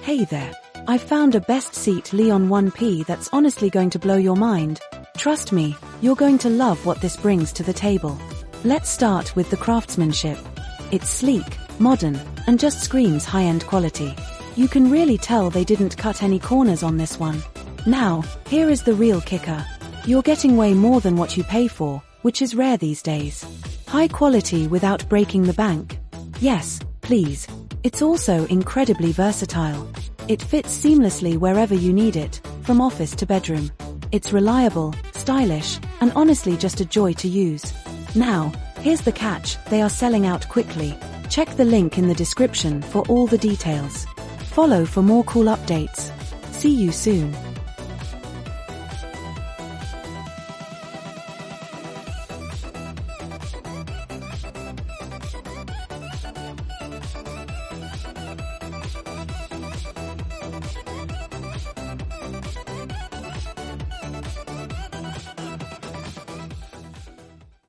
Hey there. I found a best seat Leon 1P that's honestly going to blow your mind. Trust me, you're going to love what this brings to the table. Let's start with the craftsmanship. It's sleek, modern, and just screams high-end quality. You can really tell they didn't cut any corners on this one. Now, here is the real kicker. You're getting way more than what you pay for, which is rare these days. High quality without breaking the bank. Yes, please. It's also incredibly versatile. It fits seamlessly wherever you need it, from office to bedroom. It's reliable, stylish, and honestly just a joy to use. Now, here's the catch, they are selling out quickly. Check the link in the description for all the details. Follow for more cool updates. See you soon.